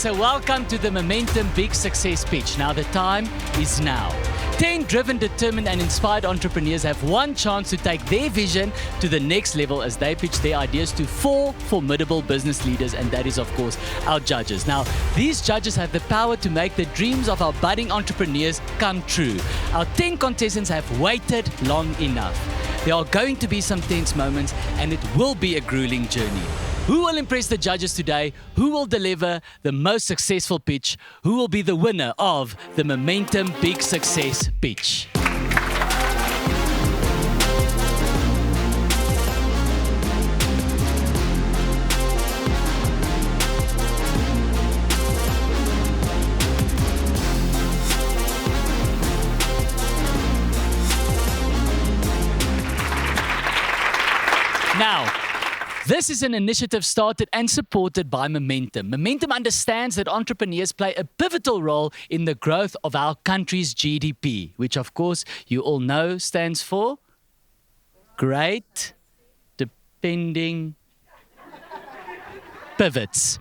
So welcome to the Momentum Big Success Pitch. Now the time is now. 10 driven, determined and inspired entrepreneurs have one chance to take their vision to the next level as they pitch their ideas to 4 formidable business leaders, and that is of course our judges. Now these judges have the power to make the dreams of our budding entrepreneurs come true. Our 10 contestants have waited long enough. There are going to be some tense moments and it will be a grueling journey. Who will impress the judges today? Who will deliver the most successful pitch? Who will be the winner of the Momentum Big Success Pitch? Now, this is an initiative started and supported by Momentum. Momentum understands that entrepreneurs play a pivotal role in the growth of our country's GDP, which of course you all know stands for Great Depending Pivots.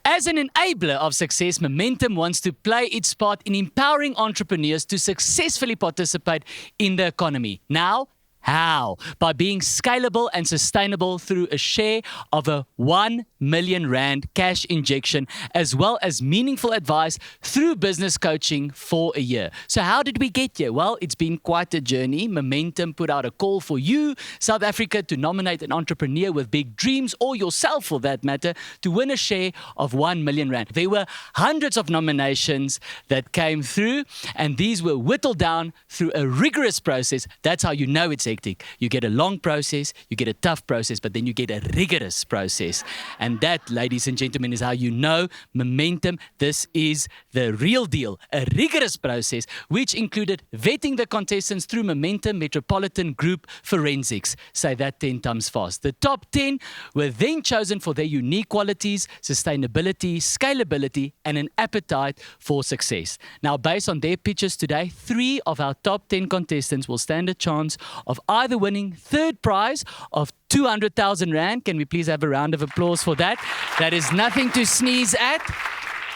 As an enabler of success, Momentum wants to play its part in empowering entrepreneurs to successfully participate in the economy. Now, how? By being scalable and sustainable through a share of a 1 million rand cash injection, as well as meaningful advice through business coaching for a year. So how did we get here? Well, it's been quite a journey. Momentum put out a call for you, South Africa, to nominate an entrepreneur with big dreams, or yourself for that matter, to win a share of 1 million rand. There were hundreds of nominations that came through, and these were whittled down through a rigorous process. That's how you know it's hectic. You get a long process, you get a tough process, but then you get a rigorous process. And that, ladies and gentlemen, is how you know Momentum. This is the real deal. A rigorous process which included vetting the contestants through Momentum Metropolitan Group Forensics. Say that 10 times fast. The top 10 were then chosen for their unique qualities, sustainability, scalability, and an appetite for success. Now, based on their pitches today, 3 of our top 10 contestants will stand a chance of either winning third prize of 200,000 Rand. Can we please have a round of applause for that? That is nothing to sneeze at.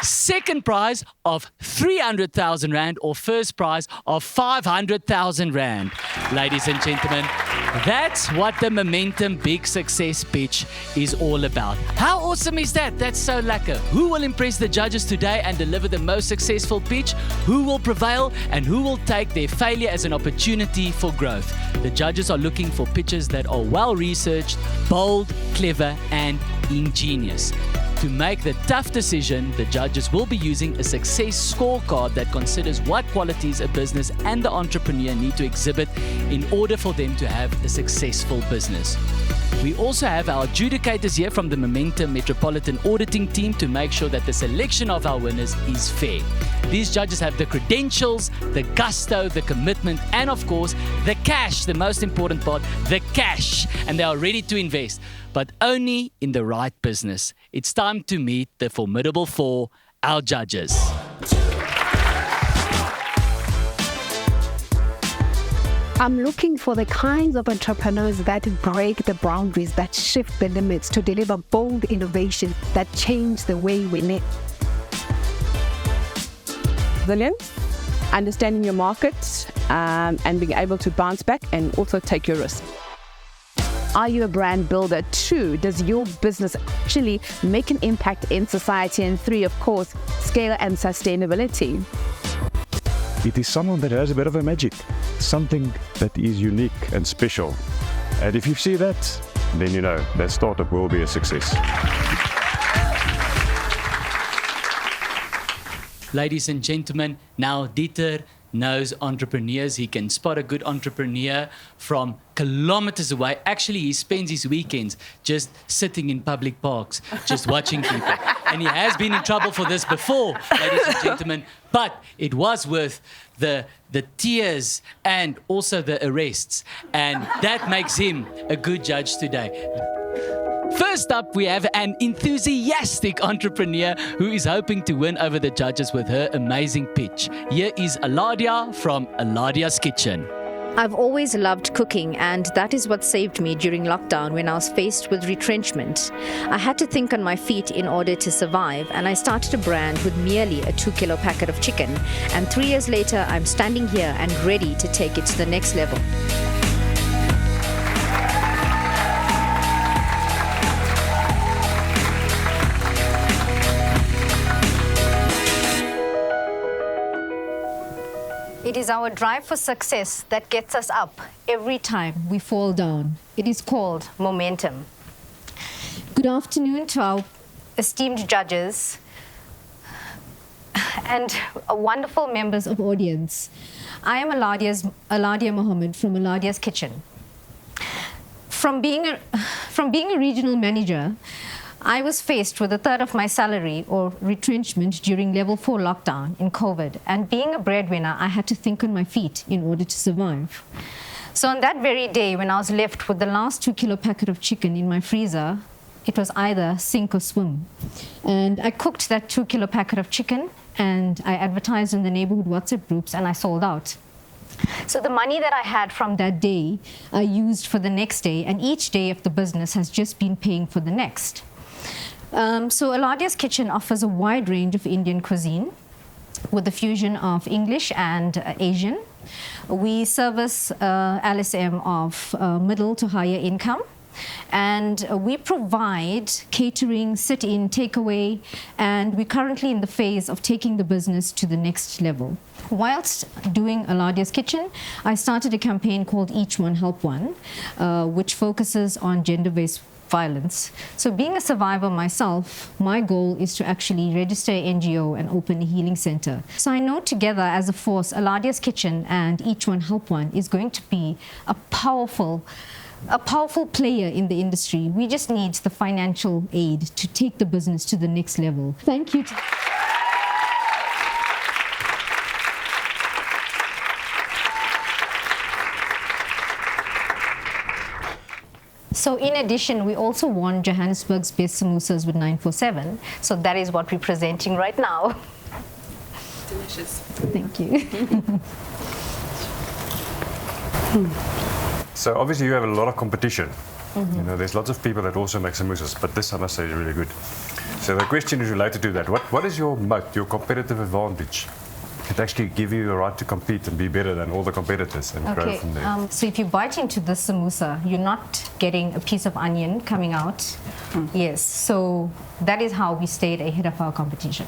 Second prize of 300,000 Rand, or first prize of 500,000 Rand. Ladies and gentlemen, that's what the Momentum Big Success Pitch is all about. How awesome is that? That's so lekker. Who will impress the judges today and deliver the most successful pitch? Who will prevail and who will take their failure as an opportunity for growth? The judges are looking for pitches that are well researched, bold, clever and ingenious. To make the tough decision, the judges will be using a success scorecard that considers what qualities a business and the entrepreneur need to exhibit in order for them to have a successful business. We also have our adjudicators here from the Momentum Metropolitan Auditing Team to make sure that the selection of our winners is fair. These judges have the credentials, the gusto, the commitment, and of course, the cash, the most important part, the cash. And they are ready to invest, but only in the right business. It's time to meet the formidable 4, our judges. I'm looking for the kinds of entrepreneurs that break the boundaries, that shift the limits to deliver bold innovation that change the way we live. Resilience, understanding your market, and being able to bounce back and also take your risk. Are you a brand builder too? Does your business actually make an impact in society? And 3, of course, scale and sustainability. It is someone that has a bit of a magic, something that is unique and special. And if you see that, then you know that startup will be a success. Ladies and gentlemen, now Dieter knows entrepreneurs. He can spot a good entrepreneur from kilometers away. Actually, he spends his weekends just sitting in public parks, just watching people. And he has been in trouble for this before, ladies and gentlemen. But it was worth the tears and also the arrests. And that makes him a good judge today. First up, we have an enthusiastic entrepreneur who is hoping to win over the judges with her amazing pitch. Here is Aladia from Aladia's Kitchen. I've always loved cooking, and that is what saved me during lockdown when I was faced with retrenchment. I had to think on my feet in order to survive, and I started a brand with merely a 2-kilo packet of chicken. And 3 years later, I'm standing here and ready to take it to the next level. It is our drive for success that gets us up every time we fall down. It is called momentum. Good afternoon to our esteemed judges and wonderful members of audience. I am Aladia Mohammed from Aladia's Kitchen. From being a regional manager, I was faced with a third of my salary or retrenchment during level 4 lockdown in COVID. And being a breadwinner, I had to think on my feet in order to survive. So on that very day, when I was left with the last 2-kilo packet of chicken in my freezer, it was either sink or swim. And I cooked that 2-kilo packet of chicken, and I advertised in the neighborhood WhatsApp groups, and I sold out. So the money that I had from that day, I used for the next day, and each day of the business has just been paying for the next. So Aladia's Kitchen offers a wide range of Indian cuisine with a fusion of English and Asian. We service LSM of middle to higher income. And we provide catering, sit-in, takeaway, and we're currently in the phase of taking the business to the next level. Whilst doing Aladia's Kitchen, I started a campaign called Each One Help One, which focuses on gender-based violence. So being a survivor myself, my goal is to actually register an NGO and open a healing center. So I know together as a force, Aladia's Kitchen and Each One Help One is going to be a powerful player in the industry. We just need the financial aid to take the business to the next level. Thank you. So in addition, we also won Johannesburg's Best Samosas with 947. So that is what we're presenting right now. Delicious. Thank you. So obviously you have a lot of competition. You know, there's lots of people that also make samosas, but this I must say is really good. So the question is related to that. What is your moat, your competitive advantage? It actually give you a right to compete and be better than all the competitors and grow from there. So if you bite into this samosa, you're not getting a piece of onion coming out. Yes, so that is how we stayed ahead of our competition.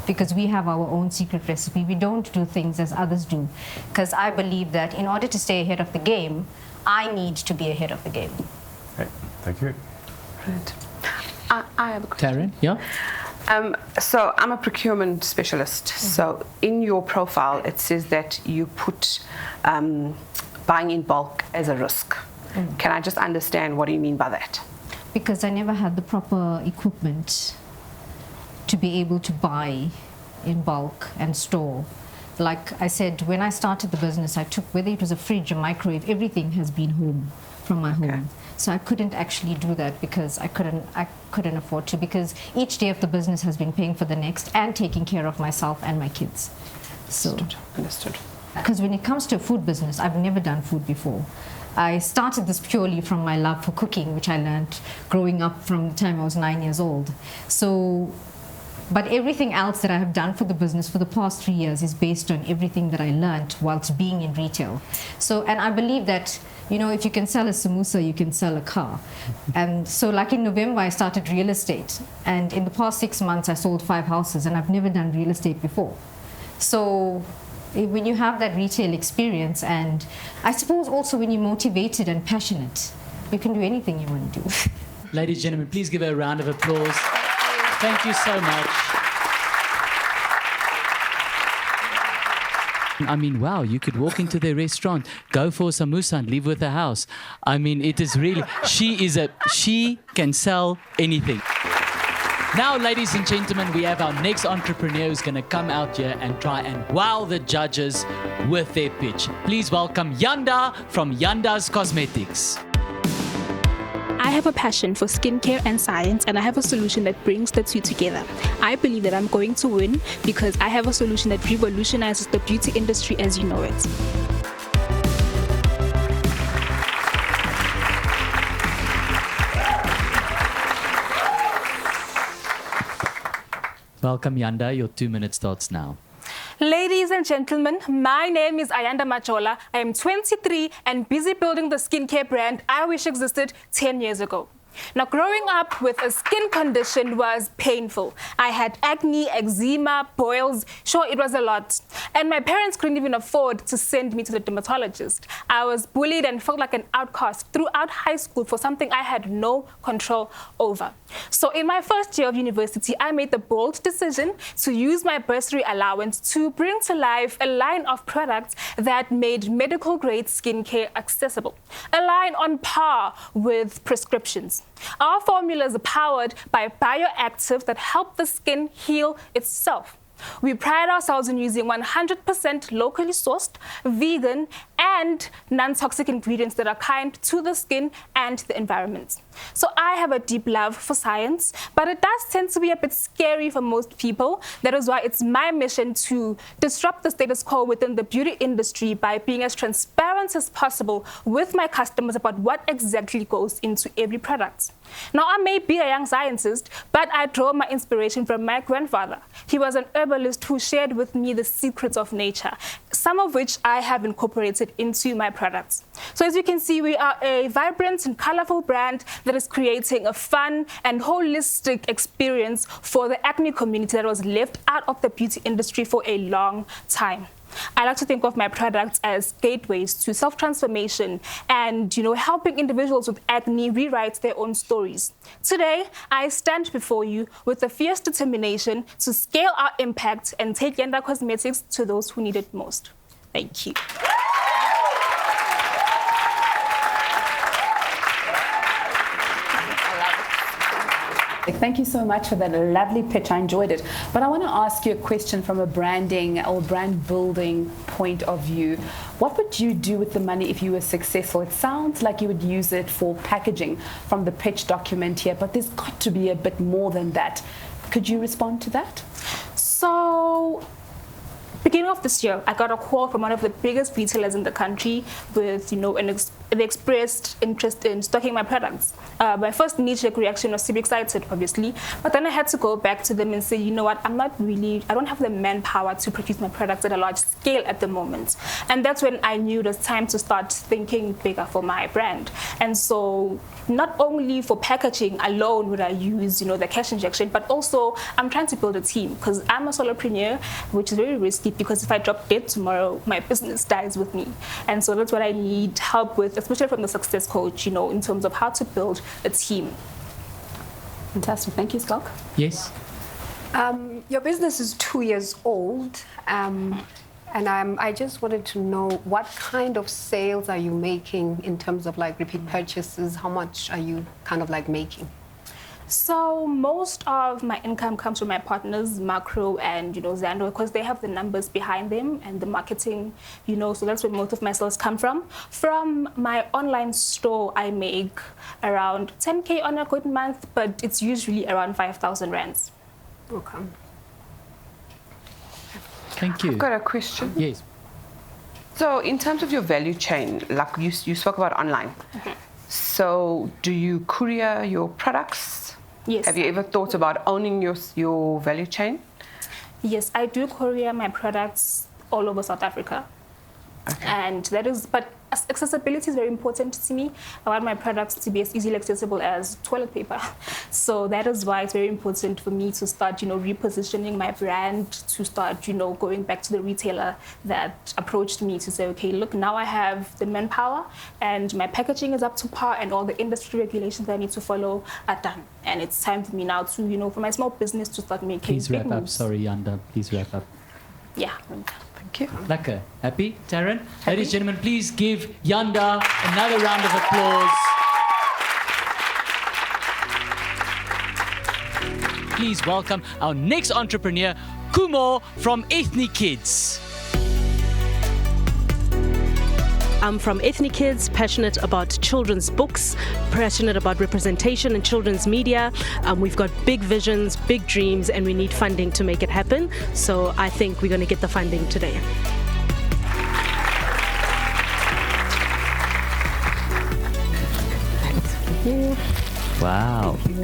Because we have our own secret recipe. We don't do things as others do. Because I believe that in order to stay ahead of the game, I need to be ahead of the game. Okay, thank you. Right. I have a question. Taryn, yeah? So I'm a procurement specialist. So in your profile, it says that you put buying in bulk as a risk. Can I just understand what do you mean by that? Because I never had the proper equipment to be able to buy in bulk and store. Like I said, when I started the business, I took, whether it was a fridge, a microwave, everything has been home, from my home. So I couldn't actually do that because I couldn't afford to, because each day of the business has been paying for the next and taking care of myself and my kids. So, Understood. because when it comes to a food business, I've never done food before. I started this purely from my love for cooking, which I learned growing up from the time I was 9 years old. So, but everything else that I have done for the business for the past 3 years is based on everything that I learned whilst being in retail. So, and I believe that, you know, if you can sell a samosa, you can sell a car. And so like in November, I started real estate. And in the past 6 months, I sold 5 houses, and I've never done real estate before. So when you have that retail experience, and I suppose also when you're motivated and passionate, you can do anything you want to do. Ladies and gentlemen, please give her a round of applause. Thank you so much. I mean, wow, you could walk into their restaurant, go for samosa and leave with a house. I mean, it is really, she can sell anything. Now, ladies and gentlemen, we have our next entrepreneur who's going to come out here and try and wow the judges with their pitch. Please welcome Ayanda from Ayanda's Cosmetics. I have a passion for skincare and science, and I have a solution that brings the two together. I believe that I'm going to win because I have a solution that revolutionizes the beauty industry as you know it. Welcome, Yanda. Your 2 minutes starts now. Ladies and gentlemen, my name is Ayanda Machola. I am 23 and busy building the skincare brand I wish existed 10 years ago. Now, growing up with a skin condition was painful. I had acne, eczema, boils. Sure, it was a lot. And my parents couldn't even afford to send me to the dermatologist. I was bullied and felt like an outcast throughout high school for something I had no control over. So in my first year of university, I made the bold decision to use my bursary allowance to bring to life a line of products that made medical-grade skincare accessible, a line on par with prescriptions. Our formulas are powered by bioactives that help the skin heal itself. We pride ourselves in using 100% locally sourced, vegan, and non-toxic ingredients that are kind to the skin and the environment. So I have a deep love for science, but it does tend to be a bit scary for most people. That is why it's my mission to disrupt the status quo within the beauty industry by being as transparent as possible with my customers about what exactly goes into every product. Now, I may be a young scientist, but I draw my inspiration from my grandfather. He was an herbalist who shared with me the secrets of nature, some of which I have incorporated into my products. So as you can see, we are a vibrant and colorful brand that is creating a fun and holistic experience for the acne community that was left out of the beauty industry for a long time. I like to think of my products as gateways to self-transformation and, helping individuals with acne rewrite their own stories. Today, I stand before you with a fierce determination to scale our impact and take Yanda Cosmetics to those who need it most. Thank you. Thank you so much for that lovely pitch. I enjoyed it. But I want to ask you a question from a branding or brand building point of view. What would you do with the money if you were successful? It sounds like you would use it for packaging from the pitch document here, but there's got to be a bit more than that. Could you respond to that? So, beginning of this year, I got a call from one of the biggest retailers in the country with, they expressed interest in stocking my products. My first knee-jerk reaction was to be excited, obviously, but then I had to go back to them and say, you know what, I don't have the manpower to produce my products at a large scale at the moment. And that's when I knew it was time to start thinking bigger for my brand. And so not only for packaging alone would I use, the cash injection, but also I'm trying to build a team because I'm a solopreneur, which is very risky because if I drop dead tomorrow, my business dies with me. And so that's what I need help with, especially from the success coach, in terms of how to build a team. Fantastic. Thank you, Skalk. Yes. Your business is 2 years old, and I just wanted to know what kind of sales are you making in terms of repeat purchases? How much are you making? So most of my income comes from my partners, Macro and Zando, because they have the numbers behind them and the marketing, so that's where most of my sales come from. From my online store, I make around 10K on a good month, but it's usually around 5,000 rands. Okay. Thank you. I've got a question. Yes. So in terms of your value chain, like you spoke about online. Mm-hmm. So do you courier your products? Yes. Have you ever thought about owning your value chain? Yes, I do courier my products all over South Africa. Okay. And but accessibility is very important to me. I want my products to be as easily accessible as toilet paper. So that is why it's very important for me to start, repositioning my brand, to start, going back to the retailer that approached me to say, okay, look, now I have the manpower and my packaging is up to par and all the industry regulations that I need to follow are done. And it's time for me now to, for my small business to start making Please big wrap up. moves. Sorry, Yanda. Please wrap up. Yeah. Thank you. Lekker. Happy, Taryn? Ladies and gentlemen, please give Yanda another round of applause. Please welcome our next entrepreneur, Kumo from Ethnic Kids. I'm from Ethnic Kids, passionate about children's books, passionate about representation in children's media. We've got big visions, big dreams, and we need funding to make it happen. So I think we're going to get the funding today. Thank you. Wow. Thank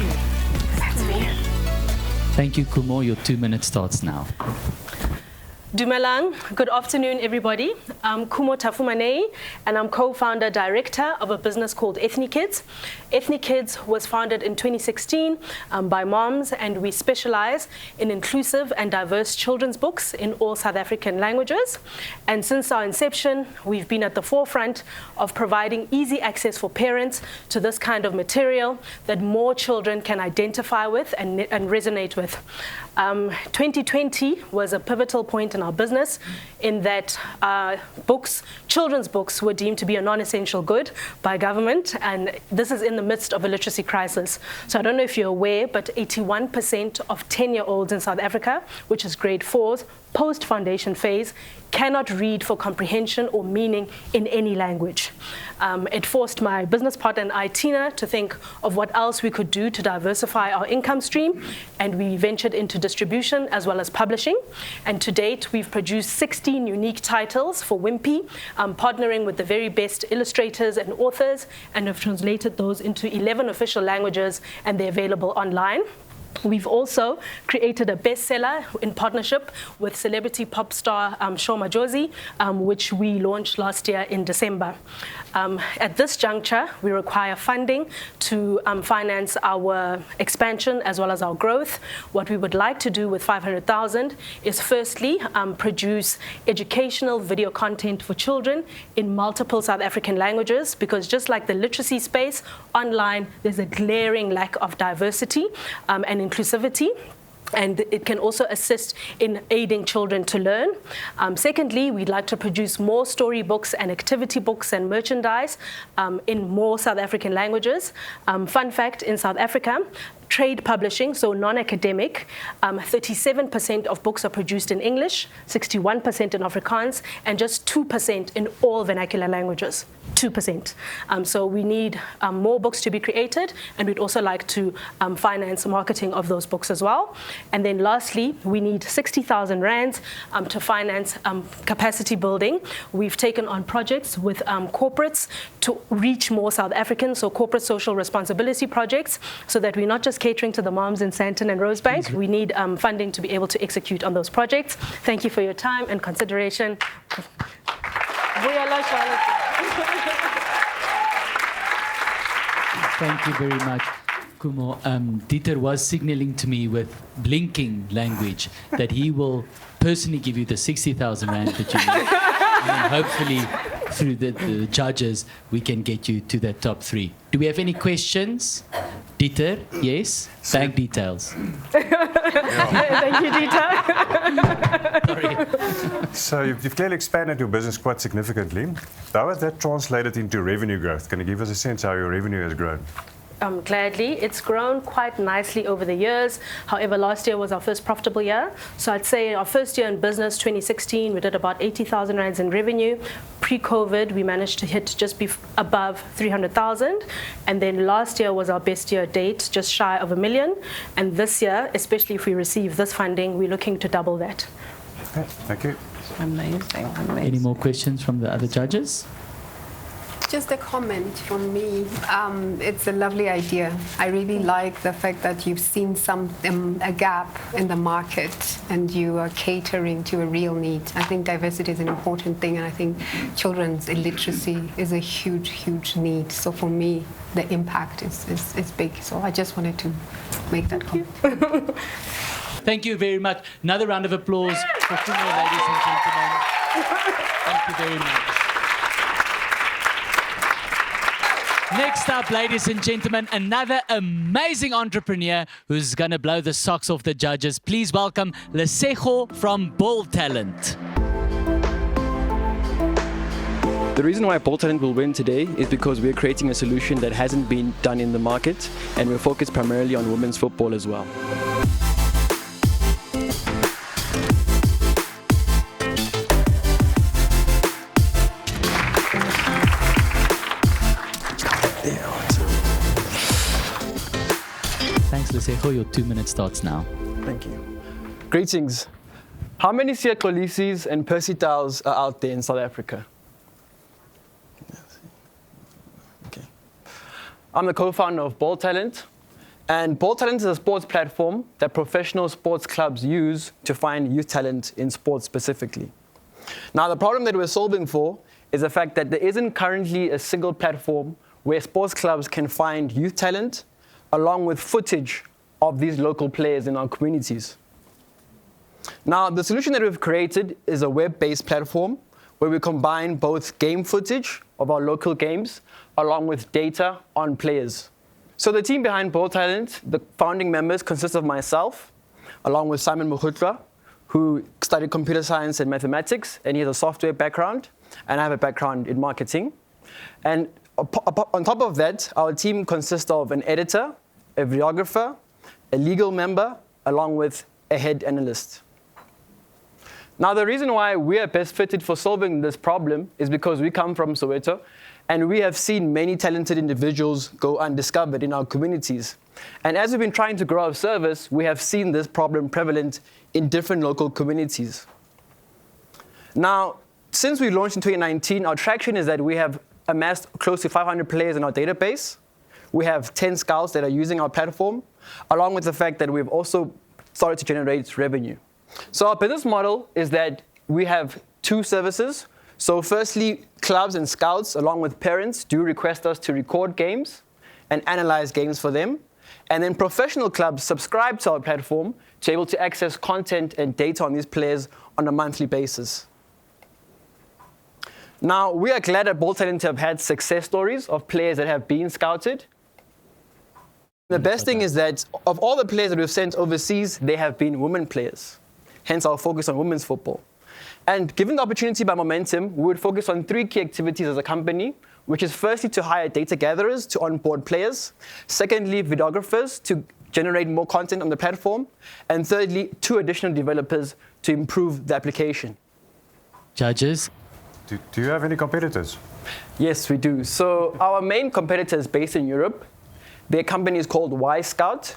you. Thank you, Kumo. Your 2 minutes starts now. Dumelang, good afternoon everybody. I'm Kumo Tafumanei and I'm co-founder director of a business called Ethnikids. Ethnikids was founded in 2016 by moms, and we specialize in inclusive and diverse children's books in all South African languages. And since our inception, we've been at the forefront of providing easy access for parents to this kind of material that more children can identify with and resonate with. 2020 was a pivotal point in our business in that children's books were deemed to be a non-essential good by government, and this is in the midst of a literacy crisis. So I don't know if you're aware, but 81% of 10-year-olds in South Africa, which is grade 4s, post-foundation phase, cannot read for comprehension or meaning in any language. It forced my business partner and I, Tina, to think of what else we could do to diversify our income stream, and we ventured into distribution as well as publishing. And to date, we've produced 16 unique titles for Wimpy, partnering with the very best illustrators and authors, and have translated those into 11 official languages, and they're available online. We've also created a bestseller in partnership with celebrity pop star Shoma Josie, which we launched last year in December. At this juncture, we require funding to finance our expansion as well as our growth. What we would like to do with 500,000 is firstly produce educational video content for children in multiple South African languages, because just like the literacy space, online there's a glaring lack of diversity and inclusivity. And it can also assist in aiding children to learn. Secondly, we'd like to produce more storybooks and activity books and merchandise in more South African languages. Fun fact, in South Africa, trade publishing, so non-academic, 37% of books are produced in English, 61% in Afrikaans, and just 2% in all vernacular languages. 2%. So we need more books to be created, and we'd also like to finance marketing of those books as well. And then lastly, we need 60,000 rands to finance capacity building. We've taken on projects with corporates to reach more South Africans, so corporate social responsibility projects, so that we're not just catering to the moms in Sandton and Rosebank. We need funding to be able to execute on those projects. Thank you for your time and consideration. Thank you very much, Kumo. Dieter was signaling to me with blinking language that he will personally give you the 60,000 rand that you need. And hopefully, through the judges, we can get you to the top 3. Do we have any questions? Dieter, yes? Bank details. Thank you, Dieter. So you've clearly expanded your business quite significantly. How has that translated into revenue growth? Can you give us a sense how your revenue has grown? Gladly. It's grown quite nicely over the years. However, last year was our first profitable year. So I'd say our first year in business, 2016, we did about 80,000 rands in revenue. Pre-COVID, we managed to hit just above 300,000. And then last year was our best year date, just shy of 1 million. And this year, especially if we receive this funding, we're looking to double that. Okay, thank you. Amazing. Any more questions from the other judges? Just a comment from me. It's a lovely idea. I really like the fact that you've seen a gap in the market and you are catering to a real need. I think diversity is an important thing, and I think children's illiteracy is a huge, huge need. So for me, the impact is big. So I just wanted to make that comment. Thank you very much. Another round of applause for Kumo, ladies and gentlemen. Thank you very much. Next up, ladies and gentlemen, another amazing entrepreneur who's going to blow the socks off the judges. Please welcome Lesego from Bold Talent. The reason why Bold Talent will win today is because we're creating a solution that hasn't been done in the market, and we're focused primarily on women's football as well. Thanks, Lesego. Your 2 minutes starts now. Thank you. Greetings. How many Siya Xolisis and Percy Taus are out there in South Africa? Okay. I'm the co-founder of Bold Talent, And Ball Talent is a sports platform that professional sports clubs use to find youth talent in sports specifically. Now, the problem that we're solving for is the fact that there isn't currently a single platform where sports clubs can find youth talent along with footage of these local players in our communities. Now, the solution that we've created is a web-based platform where we combine both game footage of our local games along with data on players. So the team behind Ball Talent, the founding members, consist of myself, along with Simon Mukhutla, who studied computer science and mathematics, and he has a software background, and I have a background in marketing. And on top of that, our team consists of an editor, a videographer, a legal member, along with a head analyst. Now, the reason why we are best fitted for solving this problem is because we come from Soweto, and we have seen many talented individuals go undiscovered in our communities. And as we've been trying to grow our service, we have seen this problem prevalent in different local communities. Now, since we launched in 2019, our traction is that we have amassed close to 500 players in our database. We have 10 scouts that are using our platform, along with the fact that we've also started to generate revenue. So our business model is that we have two services. So firstly, clubs and scouts, along with parents, do request us to record games and analyze games for them. And then professional clubs subscribe to our platform to be able to access content and data on these players on a monthly basis. Now, we are glad at Ball Talent to have had success stories of players that have been scouted. The best thing is that of all the players that we've sent overseas, they have been women players. Hence our focus on women's football. And given the opportunity by Momentum, we would focus on 3 key activities as a company, which is firstly to hire data gatherers to onboard players, secondly, videographers to generate more content on the platform, and thirdly, 2 additional developers to improve the application. Judges? Do you have any competitors? Yes, we do. So our main competitor is based in Europe. Their company is called Y-Scout,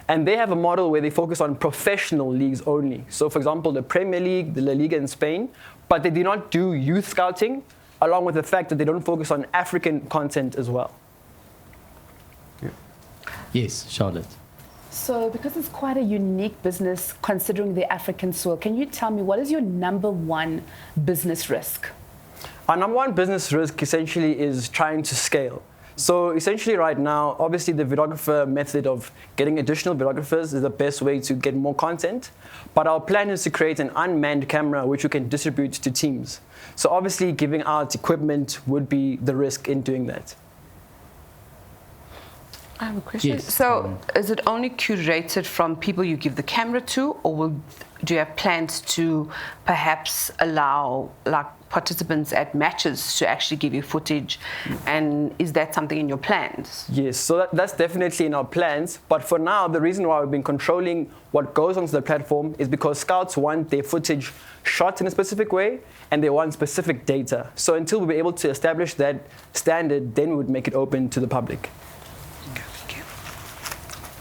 and they have a model where they focus on professional leagues only. So for example, the Premier League, the La Liga in Spain, but they do not do youth scouting, along with the fact that they don't focus on African content as well. Yeah. Yes, Charlotte. So because it's quite a unique business considering the African soil, can you tell me what is your #1 business risk? Our #1 business risk essentially is trying to scale. So essentially right now, obviously the videographer method of getting additional videographers is the best way to get more content. But our plan is to create an unmanned camera which we can distribute to teams. So obviously giving out equipment would be the risk in doing that. I have a question. Yes. So is it only curated from people you give the camera to, or do you have plans to perhaps allow participants at matches to actually give you footage? And is that something in your plans? Yes, so that's definitely in our plans. But for now, the reason why we've been controlling what goes onto the platform is because scouts want their footage shot in a specific way, and they want specific data. So until we're able to establish that standard, then we would make it open to the public.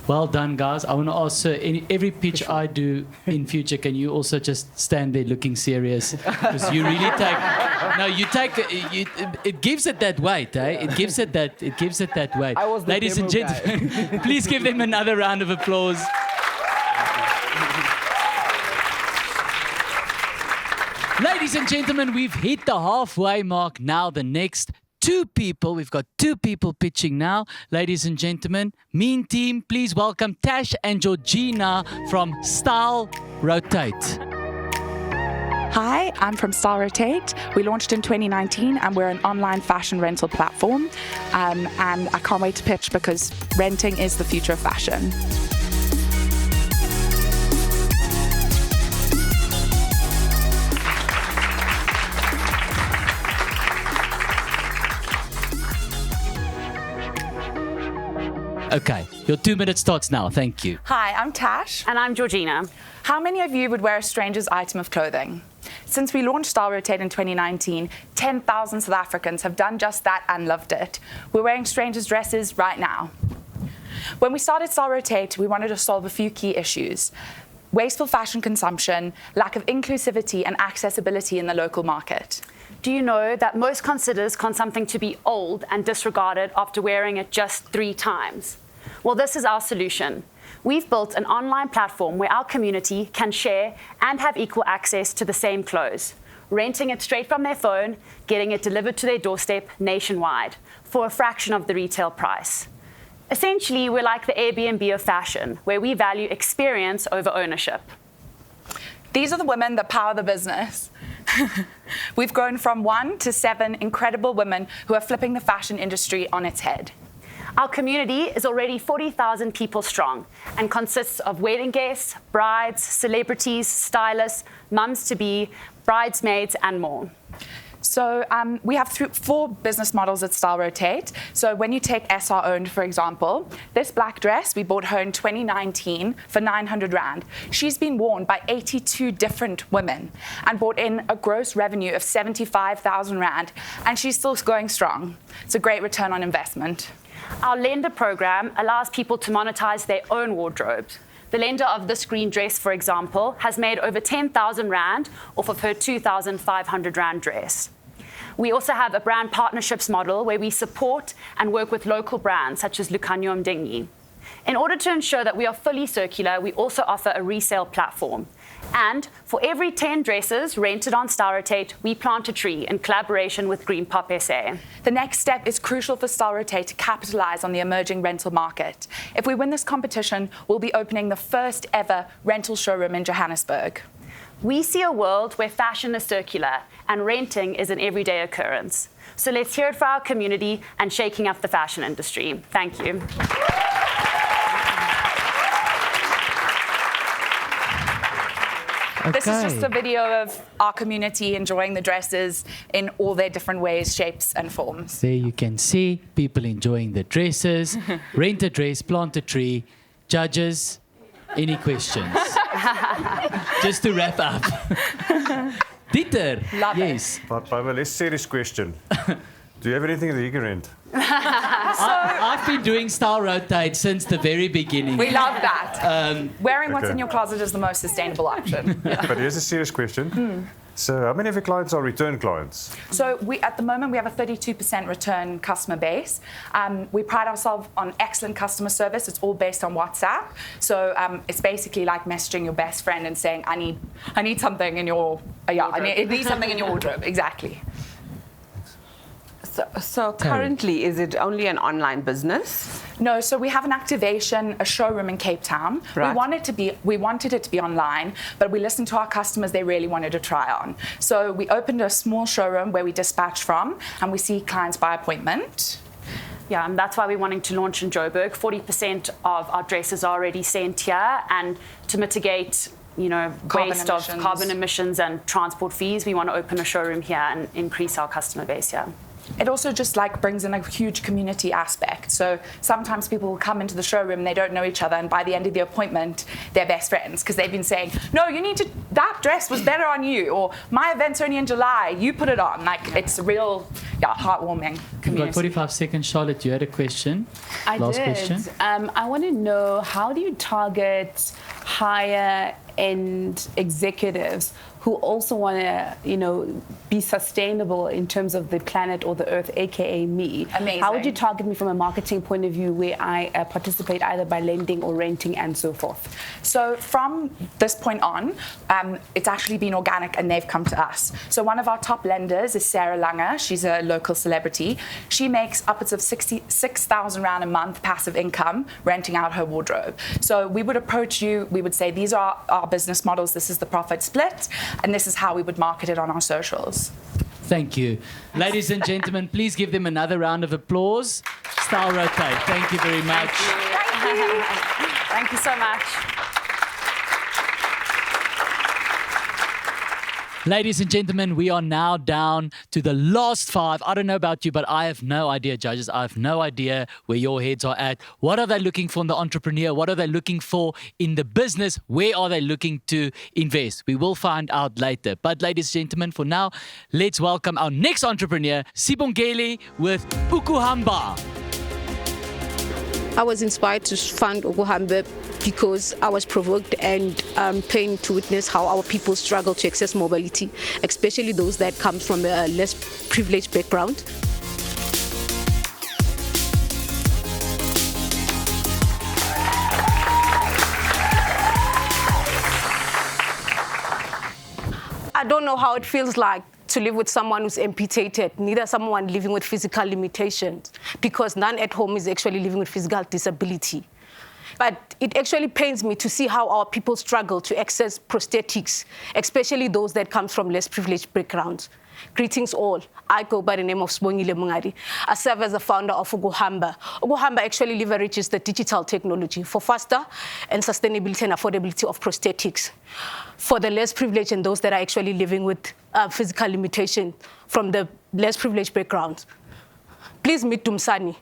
Well done, guys. I want to also, every pitch I do in future, can you also just stand there looking serious? Because you really it gives it that weight, eh? It gives it that weight. I was the Ladies and demo gentlemen, please give them another round of applause. Ladies and gentlemen, we've hit the halfway mark. Now the next 2 people, we've got 2 people pitching now. Ladies and gentlemen, Mean Team, please welcome Tash and Georgina from Style Rotate. Hi, I'm from Style Rotate. We launched in 2019 and we're an online fashion rental platform. And I can't wait to pitch because renting is the future of fashion. Okay, your 2 minutes starts now. Thank you. Hi, I'm Tash. And I'm Georgina. How many of you would wear a stranger's item of clothing? Since we launched Style Rotate in 2019, 10,000 South Africans have done just that and loved it. We're wearing strangers' dresses right now. When we started Style Rotate, we wanted to solve a few key issues: wasteful fashion consumption, lack of inclusivity and accessibility in the local market. Do you know that most considers something to be old and disregarded after wearing it just 3 times? Well, this is our solution. We've built an online platform where our community can share and have equal access to the same clothes, renting it straight from their phone, getting it delivered to their doorstep nationwide for a fraction of the retail price. Essentially, we're like the Airbnb of fashion, where we value experience over ownership. These are the women that power the business. We've grown from 1 to 7 incredible women who are flipping the fashion industry on its head. Our community is already 40,000 people strong and consists of wedding guests, brides, celebrities, stylists, mums-to-be, bridesmaids, and more. So we have 4 business models at Style Rotate. So when you take SR Owned, for example, this black dress, we bought her in 2019 for 900 Rand. She's been worn by 82 different women and brought in a gross revenue of 75,000 Rand, and she's still going strong. It's a great return on investment. Our lender program allows people to monetize their own wardrobes. The lender of this green dress, for example, has made over 10,000 Rand off of her 2,500 Rand dress. We also have a brand partnerships model where we support and work with local brands such as Lucanyo Mdingi. In order to ensure that we are fully circular, we also offer a resale platform. And for every 10 dresses rented on Style Rotate, we plant a tree in collaboration with Green Pop SA. The next step is crucial for Style Rotate to capitalize on the emerging rental market. If we win this competition, we'll be opening the first ever rental showroom in Johannesburg. We see a world where fashion is circular and renting is an everyday occurrence. So let's hear it for our community and shaking up the fashion industry. Thank you. Okay. This is just a video of our community enjoying the dresses in all their different ways, shapes, and forms. There you can see people enjoying the dresses. Rent a dress, plant a tree. Judges, any questions? Just to wrap up. Dieter, Love it. yes. But a less serious question. Do you have anything that you can rent? I've been doing Style Rotate since the very beginning. We love that. Wearing what's Okay. in your closet is the most sustainable option. But here's a serious question. So how many of your clients are return clients? So at the moment, we have a 32% return customer base. We pride ourselves on excellent customer service. It's all based on WhatsApp. So it's basically like messaging your best friend and saying, I need something in your, I need something in your wardrobe. Exactly. So currently, is it only an online business? No, so we have an activation, a showroom in Cape Town. Right. We wanted it to be online, but we listened to our customers, they really wanted to try on. So we opened a small showroom where we dispatch from, and we see clients by appointment. Yeah, and that's why we're wanting to launch in Joburg. 40% of our dresses are already sent here, and to mitigate waste of carbon emissions and transport fees, we want to open a showroom here and increase our customer base here. It also just brings in a huge community aspect. So sometimes people will come into the showroom, they don't know each other, and by the end of the appointment, they're best friends because they've been saying, no, that dress was better on you, or my event's only in July, you put it on. It's a real heartwarming community. We've got 45 seconds. Charlotte, you had a question. Last question. I want to know, how do you target higher end executives who also want to, be sustainable in terms of the planet or the earth, aka me? Amazing. How would you target me from a marketing point of view where I participate either by lending or renting and so forth? So from this point on, it's actually been organic and they've come to us. So one of our top lenders is Sarah Langer. She's a local celebrity. She makes upwards of 66,000 Rand a month passive income renting out her wardrobe. So we would approach you, we would say, these are our business models, this is the profit split, and this is how we would market it on our socials. Thank you. Ladies and gentlemen, please give them another round of applause. Style Rotate, thank you very much. Thank you. Thank you so much. Ladies and gentlemen, we are now down to the last 5. I don't know about you, but I have no idea, judges. I have no idea where your heads are at. What are they looking for in the entrepreneur? What are they looking for in the business? Where are they looking to invest? We will find out later. But ladies and gentlemen, for now, let's welcome our next entrepreneur, Sibongeli with Pukuhamba. I was inspired to fund Pukuhamba because I was provoked and pained to witness how our people struggle to access mobility, especially those that come from a less privileged background. I don't know how it feels like to live with someone who's amputated, neither someone living with physical limitations, because none at home is actually living with physical disability. But it actually pains me to see how our people struggle to access prosthetics, especially those that come from less privileged backgrounds. Greetings all. I go by the name of Sibongile Mungadi. I serve as the founder of Pukuhamba. Pukuhamba actually leverages the digital technology for faster and sustainability and affordability of prosthetics for the less privileged and those that are actually living with physical limitation from the less privileged backgrounds. Please meet Dumsani.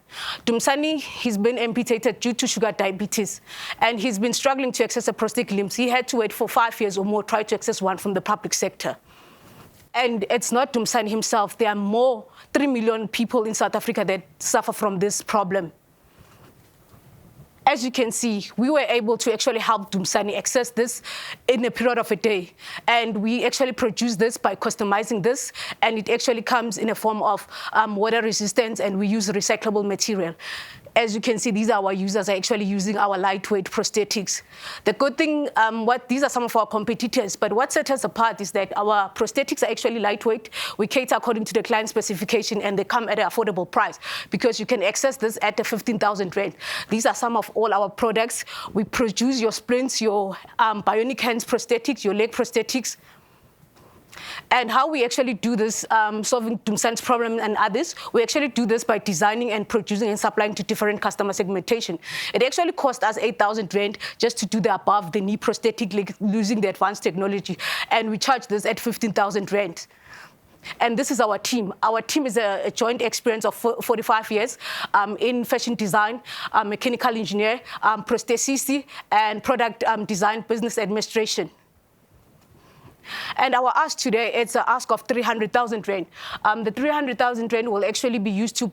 Dumsani, he's been amputated due to sugar diabetes, and he's been struggling to access a prosthetic limb. He had to wait for 5 years or more, try to access one from the public sector. And it's not Dumsani himself. There are more 3 million people in South Africa that suffer from this problem. As you can see, we were able to actually help Dumsani access this in a period of a day. And we actually produce this by customizing this, and it actually comes in a form of water resistance, and we use recyclable material. As you can see, these are our users are actually using our lightweight prosthetics. The good thing, these are some of our competitors, but what sets us apart is that our prosthetics are actually lightweight. We cater according to the client specification, and they come at an affordable price because you can access this at a 15,000 rand. These are some of all our products. We produce your splints, your bionic hands prosthetics, your leg prosthetics. And how we actually do this, solving Dumsani's problem and others, we actually do this by designing and producing and supplying to different customer segmentation. It actually cost us 8,000 rand just to do the above the knee prosthetic using the advanced technology. And we charge this at 15,000 rand. And this is our team. Our team is a joint experience of 45 years in fashion design, mechanical engineer, prosthesist, and product design, business administration. And our ask today, it's an ask of 300,000 rand. The 300,000 rand will actually be used to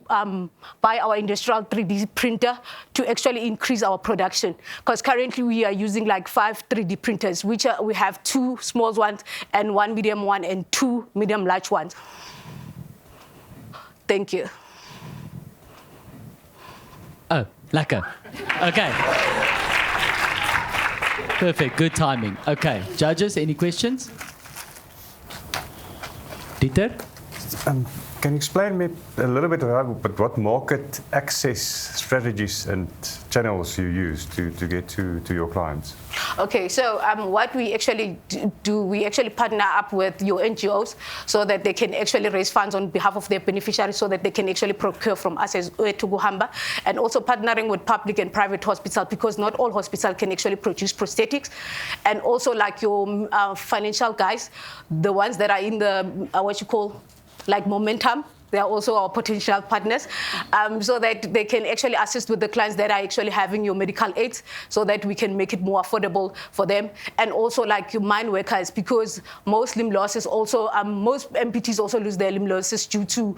buy our industrial 3D printer to actually increase our production. Because currently we are using like 5 3D printers, which we have 2 small ones and 1 medium one and 2 medium large ones. Thank you. Oh, lekker. Okay. Perfect, good timing. Okay, judges, any questions? Dieter? Can you explain me a little bit about what market access strategies and channels you use to get to your clients? Okay, so what we actually do, we actually partner up with your NGOs so that they can actually raise funds on behalf of their beneficiaries so that they can actually procure from us as Pukuhamba, and also partnering with public and private hospitals because not all hospitals can actually produce prosthetics, and also like your financial guys, the ones that are in the, what you call, like Momentum. They are also our potential partners, so that they can actually assist with the clients that are actually having your medical aids so that we can make it more affordable for them. And also like your mine workers, because most limb losses also, most amputees also lose their limb losses due to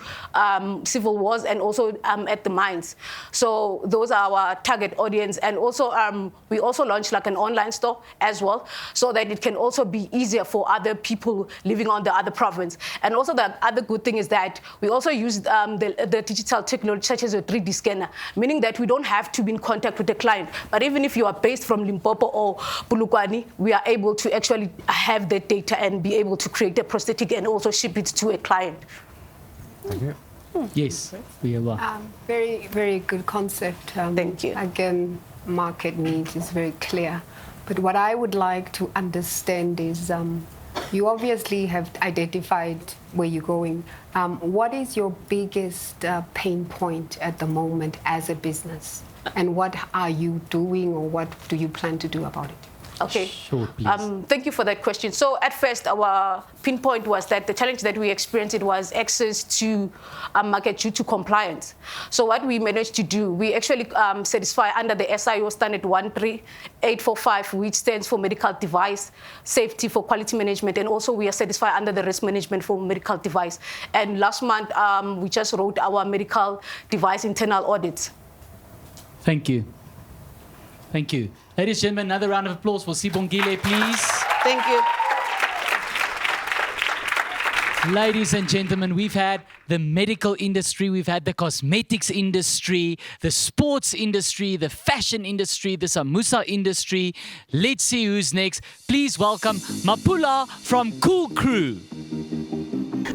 civil wars and also at the mines. So those are our target audience. And also we also launched like an online store as well, so that it can also be easier for other people living on the other province. And also the other good thing is that we also use the digital technology such as a 3D scanner, meaning that we don't have to be in contact with the client. But even if you are based from Limpopo or Polokwane, we are able to actually have the data and be able to create a prosthetic and also ship it to a client. Thank you. Yes, we are. Very, very good concept. Thank you. Again, market needs is very clear. But what I would like to understand is you obviously have identified where you're going. What is your biggest pain point at the moment as a business? And what are you doing, or what do you plan to do about it? Okay. Sure, please. Thank you for that question. So at first, our pinpoint was that the challenge that we experienced was access to market due to compliance. So what we managed to do, we actually satisfy under the SIO standard 13845, which stands for medical device safety for quality management, and also we are satisfied under the risk management for medical device. And last month, we just wrote our medical device internal audit. Thank you. Thank you. Ladies and gentlemen, another round of applause for Sibongile, please. Thank you. Ladies and gentlemen, we've had the medical industry, we've had the cosmetics industry, the sports industry, the fashion industry, the samosa industry. Let's see who's next. Please welcome Mapula from Cool Crew.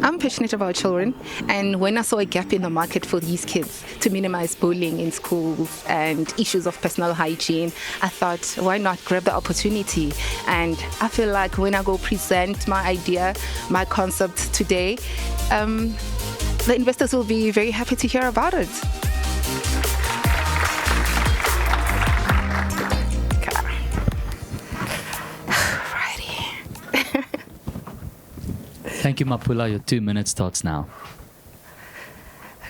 I'm passionate about children, and when I saw a gap in the market for these kids to minimize bullying in schools and issues of personal hygiene, I thought, why not grab the opportunity? And I feel like when I go present my idea, my concept today, the investors will be very happy to hear about it. Thank you, Mapula. Your 2 minutes starts now.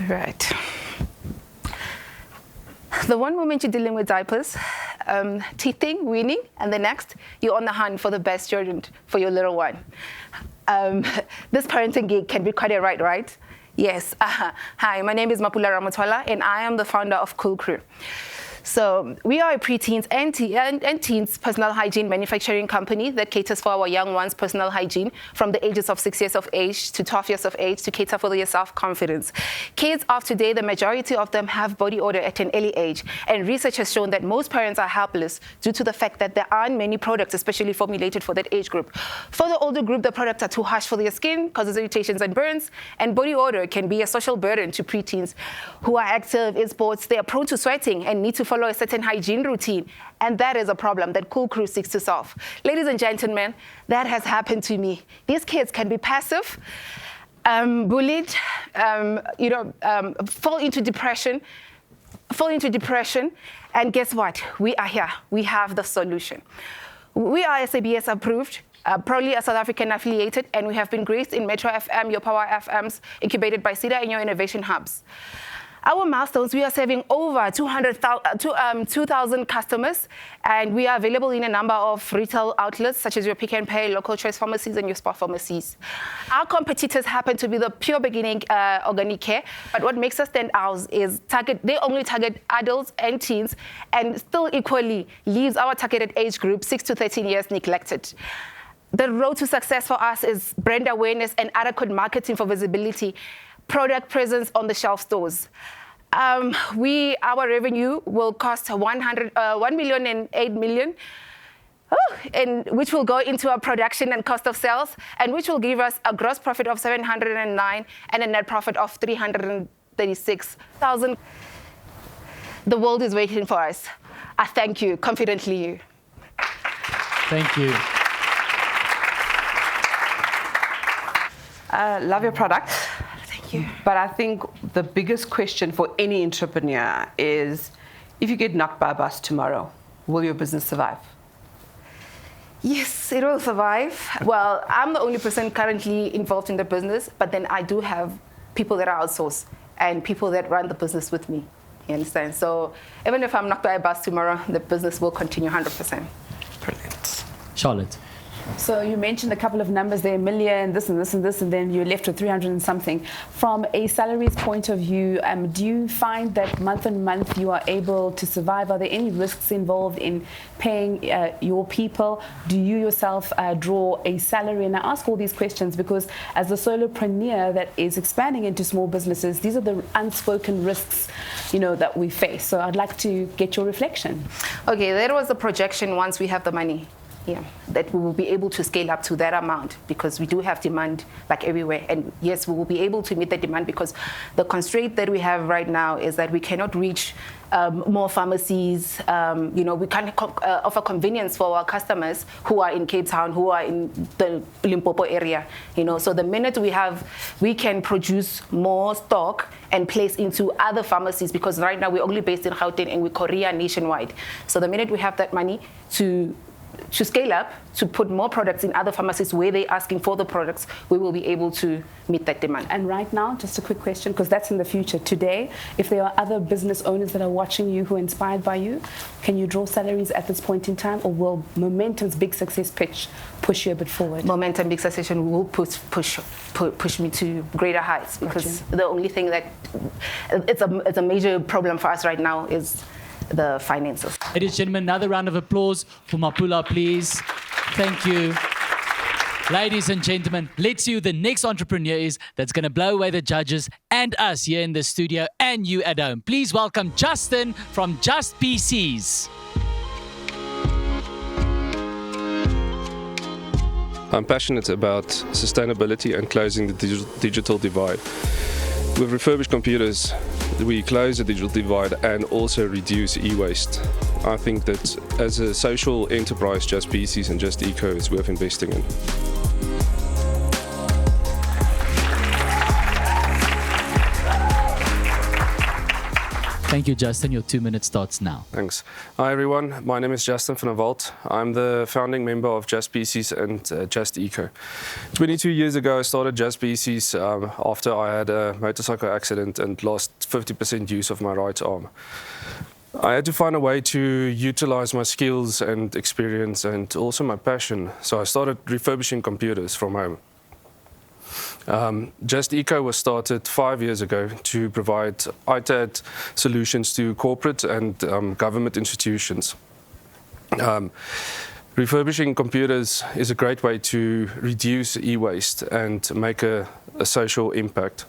Right. The one moment you're dealing with diapers, teething, weaning, and the next, you're on the hunt for the best deodorant for your little one. This parenting gig can be quite a ride, right? Yes. Hi, my name is Mapula Ramatwala, and I am the founder of Cool Crew. So we are a preteens and teens personal hygiene manufacturing company that caters for our young ones' personal hygiene from the ages of 6 years of age to 12 years of age to cater for their self-confidence. Kids of today, the majority of them have body odor at an early age, and research has shown that most parents are helpless due to the fact that there aren't many products especially formulated for that age group. For the older group, the products are too harsh for their skin, causes irritations and burns, and body odor can be a social burden to preteens who are active in sports. They are prone to sweating and need to follow a certain hygiene routine, and that is a problem that Cool Crew seeks to solve. Ladies and gentlemen, that has happened to me. These kids can be passive, bullied, fall into depression, and guess what? We are here. We have the solution. We are SABS approved, proudly a South African affiliated, and we have been graced in Metro FM, Your Power FMs, incubated by SEDA and your innovation hubs. Our milestones, we are serving over 2,000 customers, and we are available in a number of retail outlets, such as your Pick n Pay, local choice pharmacies, and your Spar pharmacies. Our competitors happen to be the pure beginning organic care, but what makes us stand out is they only target adults and teens, and still equally leaves our targeted age group 6 to 13 years neglected. The road to success for us is brand awareness and adequate marketing for visibility, product presence on the shelf stores. Our revenue will cost 1 million and 8 million, and which will go into our production and cost of sales, and which will give us a gross profit of 709 and a net profit of 336,000. The world is waiting for us. I thank you confidently. Thank you. Love your product. But I think the biggest question for any entrepreneur is, if you get knocked by a bus tomorrow, will your business survive? Yes, it will survive. Well, I'm the only person currently involved in the business, but then I do have people that are outsourced and people that run the business with me. You understand? So even if I'm knocked by a bus tomorrow, the business will continue 100%. Brilliant. Charlotte. So you mentioned a couple of numbers there, million, this and this and this, and then you're left with 300 and something. From a salaries point of view, do you find that month on month you are able to survive? Are there any risks involved in paying your people? Do you yourself draw a salary? And I ask all these questions because as a solopreneur that is expanding into small businesses, these are the unspoken risks, that we face. So I'd like to get your reflection. Okay, there was a projection once we have the money. Yeah, that we will be able to scale up to that amount because we do have demand like everywhere. And yes, we will be able to meet the demand because the constraint that we have right now is that we cannot reach more pharmacies. We can't offer convenience for our customers who are in Cape Town, who are in the Limpopo area. So the minute we can produce more stock and place into other pharmacies, because right now we're only based in Gauteng and we courier nationwide. So the minute we have that money to scale up, to put more products in other pharmacies where they're asking for the products, we will be able to meet that demand. And right now, just a quick question, because that's in the future. Today, if there are other business owners that are watching you who are inspired by you, can you draw salaries at this point in time, or will Momentum's big success pitch push you a bit forward? Momentum Big Succession will push me to greater heights, because the only thing that it's a major problem for us right now is the finances. Ladies and gentlemen, another round of applause for Mapula, please. Thank you. Ladies and gentlemen, let's see who the next entrepreneur is that's going to blow away the judges and us here in the studio and you at home. Please welcome Justin from Just PCs. I'm passionate about sustainability and closing the digital divide. With refurbished computers, we close the digital divide and also reduce e-waste. I think that as a social enterprise, Just PCs and Just Eco is worth investing in. Thank you, Justin. Your 2 minute starts now. Thanks. Hi, everyone. My name is Justin van der Walt. I'm the founding member of Just PCs and Just Eco. 22 years ago, I started Just PCs after I had a motorcycle accident and lost 50% use of my right arm. I had to find a way to utilize my skills and experience and also my passion, so I started refurbishing computers from home. Just Eco was started 5 years ago to provide ITAD solutions to corporate and government institutions. Refurbishing computers is a great way to reduce e-waste and make a social impact.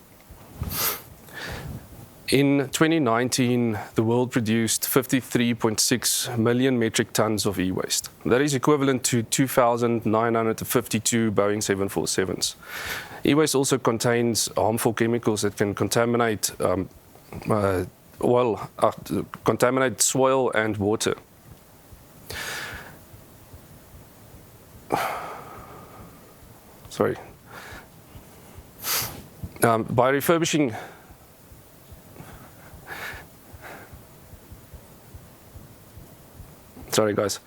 In 2019, the world produced 53.6 million metric tons of e-waste. That is equivalent to 2,952 Boeing 747s. E-waste also contains harmful chemicals that can contaminate contaminate soil and water. Sorry. By refurbishing Sorry, guys.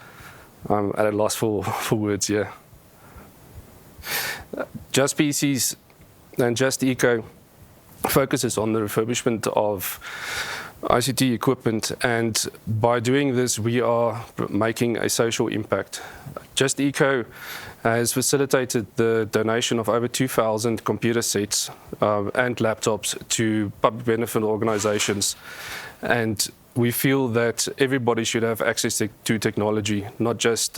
I'm at a loss for words here. Just PCs and Just Eco focuses on the refurbishment of ICT equipment, and by doing this, we are making a social impact. Just Eco has facilitated the donation of over 2,000 computer sets and laptops to public benefit organizations, and we feel that everybody should have access to technology, not just,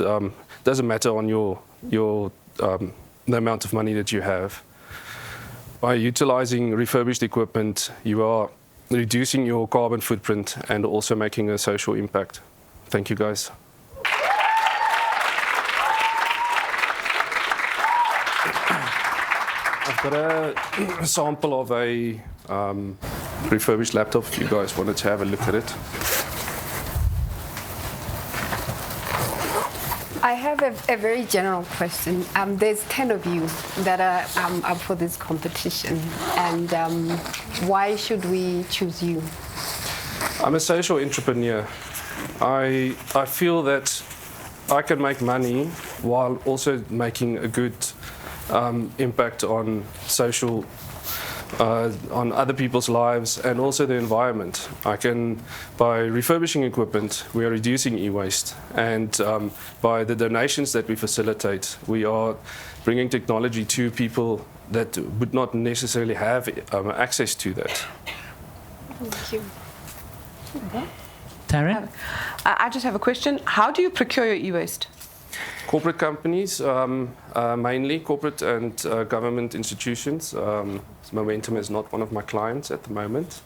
doesn't matter on the amount of money that you have. By utilizing refurbished equipment, you are reducing your carbon footprint and also making a social impact. Thank you, guys. I've got a sample of a refurbished laptop if you guys wanted to have a look at it. I have a very general question. There's 10 of you that are up for this competition, and why should we choose you? I'm a social entrepreneur. I feel that I can make money while also making a good impact on social, on other people's lives and also the environment. By refurbishing equipment, we are reducing e-waste, and by the donations that we facilitate, we are bringing technology to people that would not necessarily have access to that. Thank you. Taryn? I just have a question. How do you procure your e-waste? Corporate companies, mainly corporate and government institutions. Momentum is not one of my clients at the moment.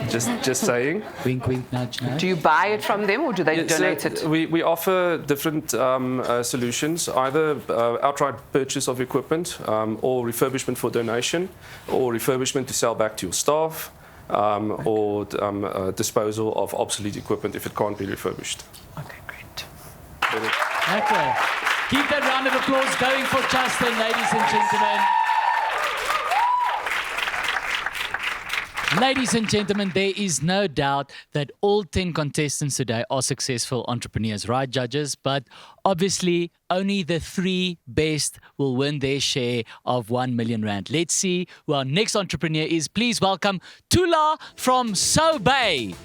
Just saying. Wink, wink, nudge, nudge. Do you buy it from them or do they donate it? We offer different solutions, either outright purchase of equipment or refurbishment for donation, or refurbishment to sell back to your staff, or disposal of obsolete equipment if it can't be refurbished. Okay, great. Okay. Keep that round of applause going for Justin, ladies and gentlemen. Ladies and gentlemen, there is no doubt that all 10 contestants today are successful entrepreneurs, right, judges? But obviously, only the 3 best will win their share of 1 million rand. Let's see who our next entrepreneur is. Please welcome Tula from Sobe.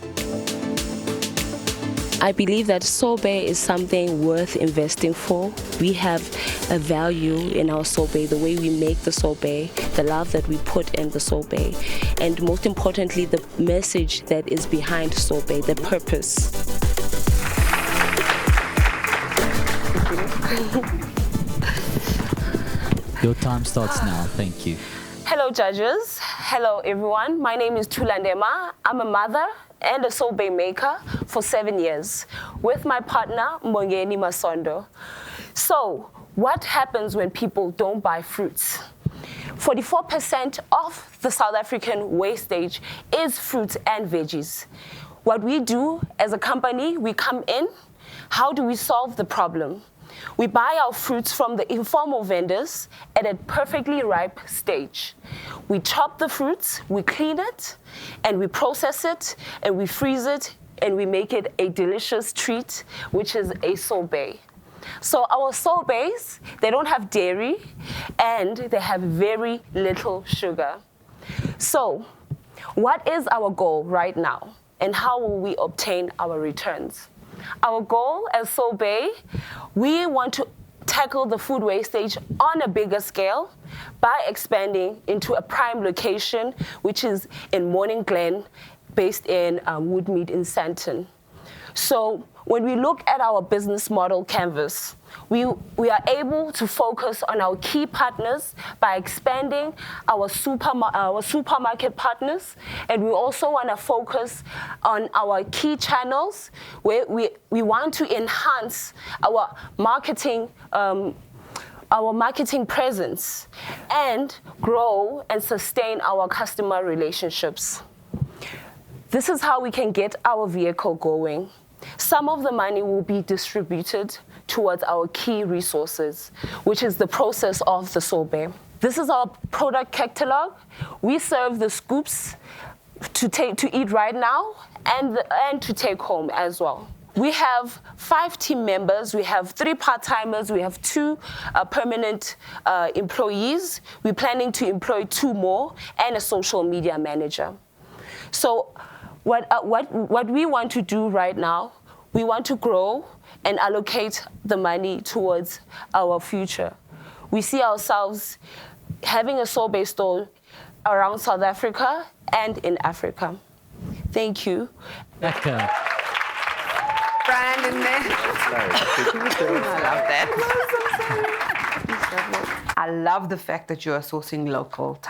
I believe that sorbet is something worth investing for. We have a value in our sorbet, the way we make the sorbet, the love that we put in the sorbet, and most importantly, the message that is behind sorbet, the purpose. Your time starts now. Thank you. Hello, judges. Hello, everyone. My name is Thulandema. I'm a mother and a sorbet maker for 7 years with my partner, Mbongeni Masondo. So, what happens when people don't buy fruits? 44% of the South African wastage is fruits and veggies. What we do as a company, we come in. How do we solve the problem? We buy our fruits from the informal vendors at a perfectly ripe stage. We chop the fruits, we clean it, and we process it, and we freeze it, and we make it a delicious treat, which is a sorbet. So our sorbets, they don't have dairy, and they have very little sugar. So what is our goal right now, and how will we obtain our returns? Our goal as Sorbet, we want to tackle the food wastage on a bigger scale by expanding into a prime location, which is in Morning Glen, based in Woodmead in Sandton. So when we look at our business model canvas, we are able to focus on our key partners by expanding our supermarket partners, and we also want to focus on our key channels where we want to enhance our marketing presence and grow and sustain our customer relationships. This is how we can get our vehicle going. Some of the money will be distributed towards our key resources, which is the process of the sorbet. This is our product catalog. We serve the scoops to eat right now and to take home as well. We have 5 team members. We have 3 part-timers. We have 2 permanent employees. We're planning to employ 2 more and a social media manager. So what we want to do right now, we want to grow and allocate the money towards our future. We see ourselves having a sorbet store around South Africa and in Africa. Thank you. Becca. Brand in there. I love that. I love the fact that you are sourcing local local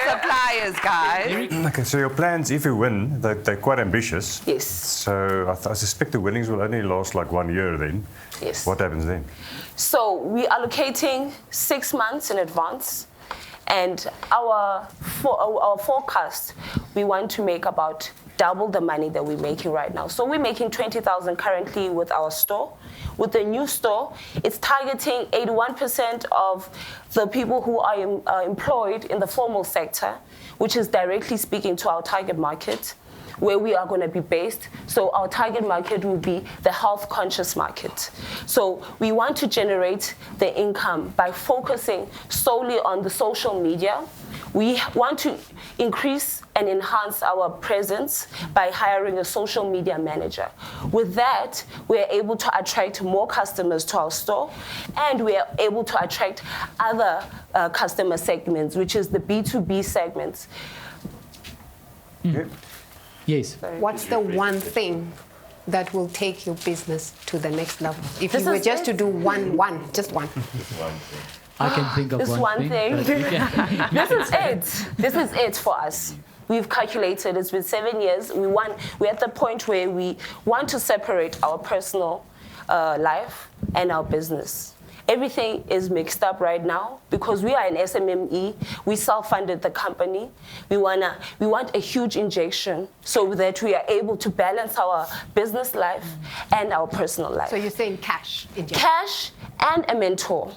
suppliers, guys. Okay, so your plans, if you win, they're quite ambitious. Yes. So I suspect the winnings will only last like 1 year then. Yes. What happens then? So we're allocating 6 months in advance. And our forecast, we want to make about double the money that we're making right now. So we're making 20,000 currently with our store. With the new store, it's targeting 81% of the people who are employed in the formal sector, which is directly speaking to our target market, where we are going to be based. So our target market will be the health-conscious market. So we want to generate the income by focusing solely on the social media. We want to increase and enhance our presence by hiring a social media manager. With that, we are able to attract more customers to our store, and we are able to attract other customer segments, which is the B2B segments. Mm. Yes. What's the one thing that will take your business to the next level? If This you were is just it. to do one, just one. I can think of This one thing. but you can- This is it. This is it for us. We've calculated it's been 7 years. We're at the point where we want to separate our personal life and our business. Everything is mixed up right now because we are an SMME. We self-funded the company. We want a huge injection so that we are able to balance our business life and our personal life. So you're saying cash injection? Cash and a mentor.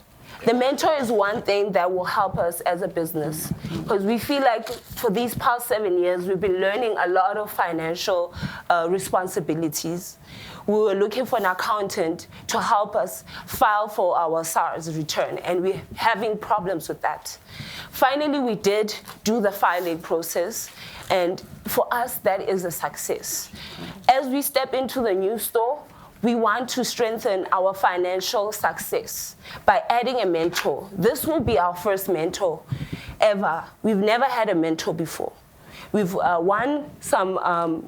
The mentor is one thing that will help us as a business because we feel like for these past 7 years, we've been learning a lot of financial responsibilities. We were looking for an accountant to help us file for our SARS return, and we're having problems with that. Finally, we did do the filing process, and for us, that is a success. As we step into the new store, we want to strengthen our financial success by adding a mentor. This will be our first mentor ever. We've never had a mentor before. We've won some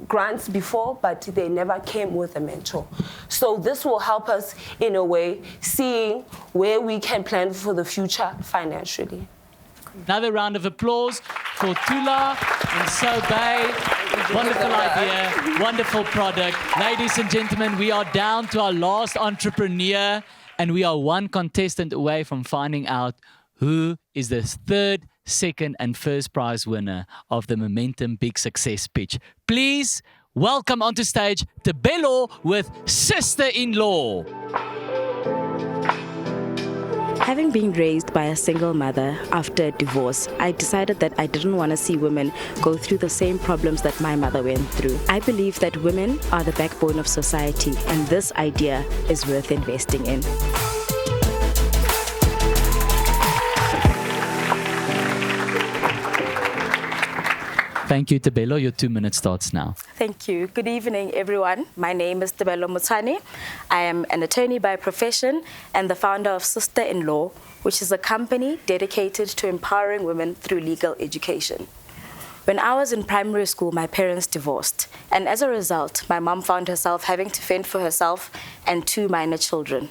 grants before, but they never came with a mentor. So this will help us, in a way, seeing where we can plan for the future financially. Another round of applause for Tula and Sobey. Wonderful idea, wonderful product. Ladies and gentlemen, we are down to our last entrepreneur, and we are one contestant away from finding out who is the third, second, and first prize winner of the Momentum Big Success Pitch. Please welcome onto stage Tebelo with Sister-in-Law. Having been raised by a single mother after a divorce, I decided that I didn't want to see women go through the same problems that my mother went through. I believe that women are the backbone of society, and this idea is worth investing in. Thank you, Tebelo. Your 2 minutes starts now. Thank you. Good evening, everyone. My name is Tebelo Mutani. I am an attorney by profession and the founder of Sister-in-Law, which is a company dedicated to empowering women through legal education. When I was in primary school, my parents divorced, and as a result, my mom found herself having to fend for herself and 2 minor children.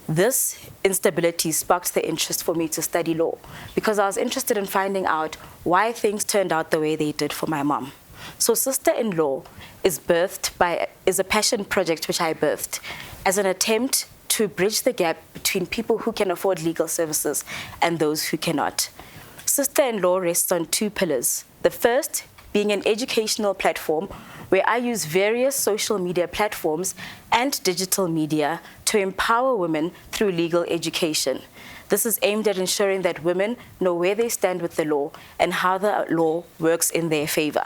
This instability sparked the interest for me to study law because I was interested in finding out why things turned out the way they did for my mom. So Sister-in-Law is a passion project which I birthed as an attempt to bridge the gap between people who can afford legal services and those who cannot. Sister-in-Law rests on 2 pillars. The first being an educational platform where I use various social media platforms and digital media to empower women through legal education. This is aimed at ensuring that women know where they stand with the law and how the law works in their favor.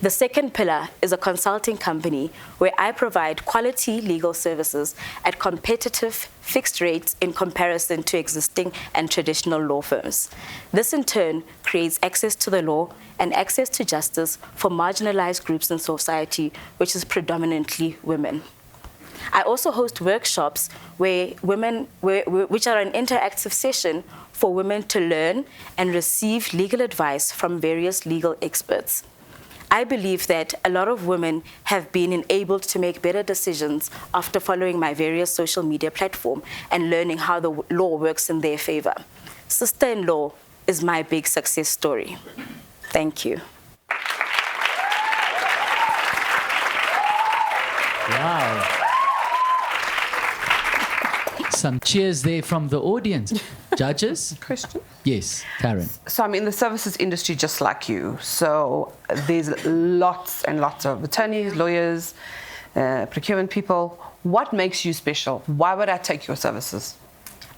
The second pillar is a consulting company where I provide quality legal services at competitive fixed rates in comparison to existing and traditional law firms. This in turn creates access to the law and access to justice for marginalized groups in society, which is predominantly women. I also host workshops which are an interactive session for women to learn and receive legal advice from various legal experts. I believe that a lot of women have been enabled to make better decisions after following my various social media platforms and learning how the law works in their favor. Sister-in-Law is my big success story. Thank you. Wow. Some cheers there from the audience. Judges? Question? Yes, Karen. So I'm in the services industry just like you. So there's lots and lots of attorneys, lawyers, procurement people. What makes you special? Why would I take your services?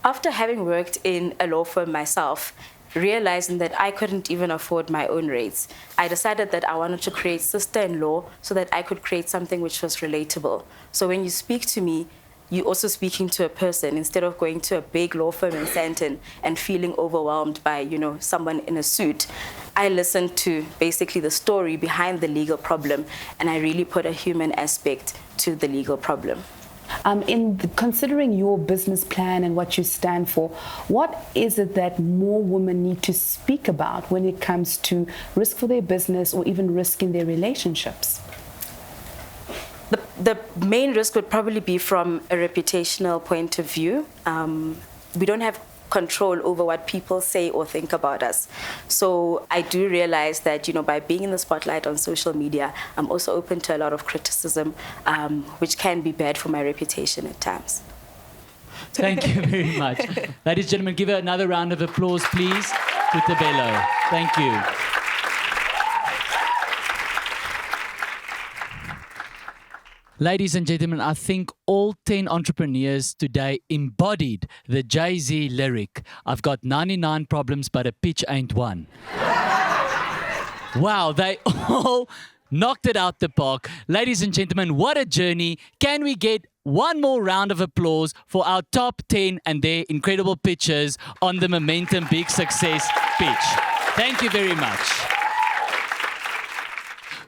After having worked in a law firm myself, realizing that I couldn't even afford my own rates, I decided that I wanted to create Sister-in-Law so that I could create something which was relatable. So when you speak to me, you're also speaking to a person instead of going to a big law firm in Sandton and feeling overwhelmed by, someone in a suit. I listened to basically the story behind the legal problem, and I really put a human aspect to the legal problem. Considering your business plan and what you stand for, what is it that more women need to speak about when it comes to risk for their business or even risk in their relationships? The main risk would probably be from a reputational point of view. We don't have control over what people say or think about us. So I do realize that, by being in the spotlight on social media, I'm also open to a lot of criticism, which can be bad for my reputation at times. Thank you very much. Ladies and gentlemen, give her another round of applause, please, to Tebelo. Thank you. Ladies and gentlemen, I think all 10 entrepreneurs today embodied the Jay-Z lyric, "I've got 99 problems, but a pitch ain't one." Wow, they all knocked it out the park. Ladies and gentlemen, what a journey. Can we get one more round of applause for our top 10 and their incredible pitches on the Momentum Big Success Pitch? Thank you very much.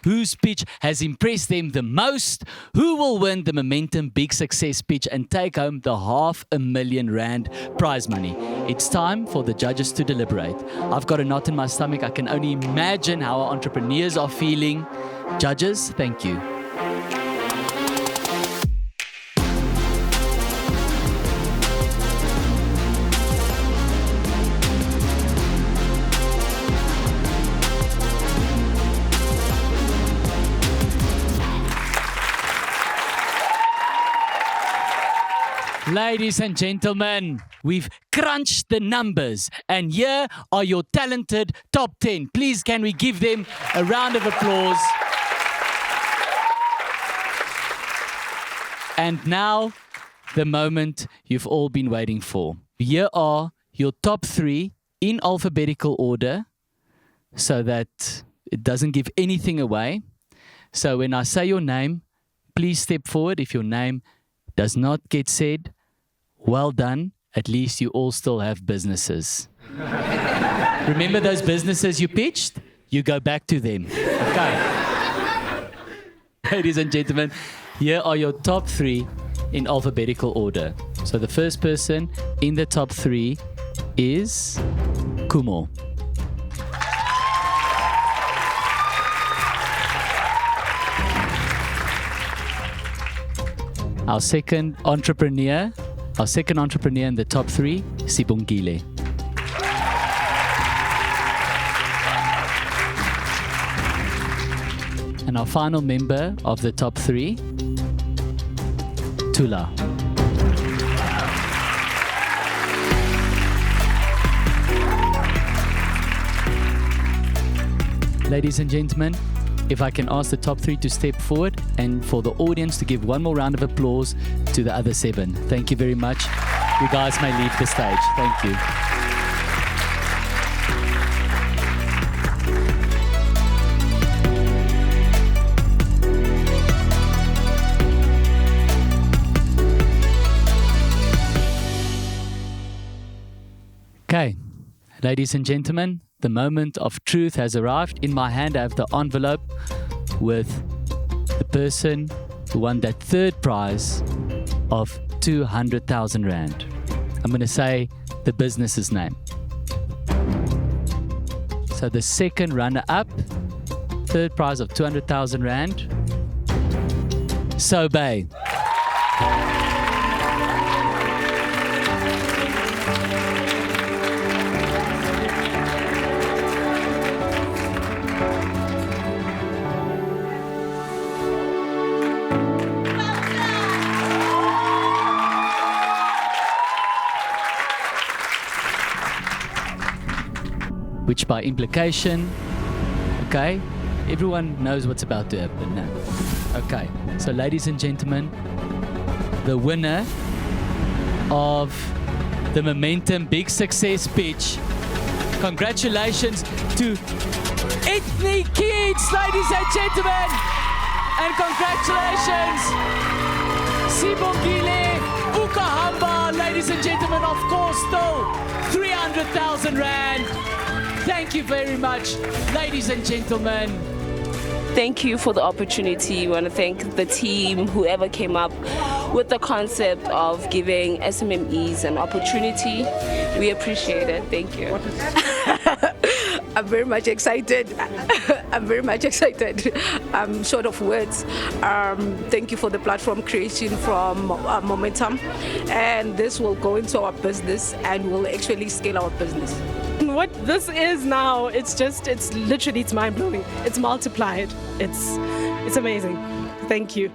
whose pitch has impressed them the most, who will win the Momentum Big Success pitch and take home the R500,000 prize money. It's time for the judges to deliberate. I've got a knot in my stomach. I can only imagine how our entrepreneurs are feeling. Judges, thank you. Ladies and gentlemen, we've crunched the numbers, and here are your talented top 10. Please, can we give them a round of applause? And now, the moment you've all been waiting for. Here are your top 3 in alphabetical order, so that it doesn't give anything away. So when I say your name, please step forward. If your name does not get said, well done. At least you all still have businesses. Remember those businesses you pitched? You go back to them. Okay. Ladies and gentlemen, here are your top 3 in alphabetical order. So the first person in the top 3 is Kumo. Our second entrepreneur in the top 3, Sibongile. And our final member of the top 3, Tula. Ladies and gentlemen, if I can ask the top 3 to step forward and for the audience to give one more round of applause to the other 7. Thank you very much. You guys may leave the stage. Thank you. Okay, ladies and gentlemen, the moment of truth has arrived. In my hand, I have the envelope with the person who won that third prize of 200,000 Rand. I'm going to say the business's name. So the second runner-up, third prize of 200,000 Rand, Sobe. Which by implication, okay, everyone knows what's about to happen now. Okay, so ladies and gentlemen, the winner of the Momentum Big Success pitch, congratulations to Ethnic Kids, ladies and gentlemen, and congratulations, Sibongile, Pukuhamba, ladies and gentlemen, of course, still 300,000 Rand. Thank you very much, ladies and gentlemen. Thank you for the opportunity. I want to thank the team, whoever came up with the concept of giving SMMEs an opportunity. We appreciate it. Thank you. I'm very much excited. I'm very much excited. I'm short of words. Thank you for the platform creation from Momentum. And this will go into our business and will actually scale our business. What this is now, it's literally mind-blowing. It's multiplied. It's amazing. Thank you.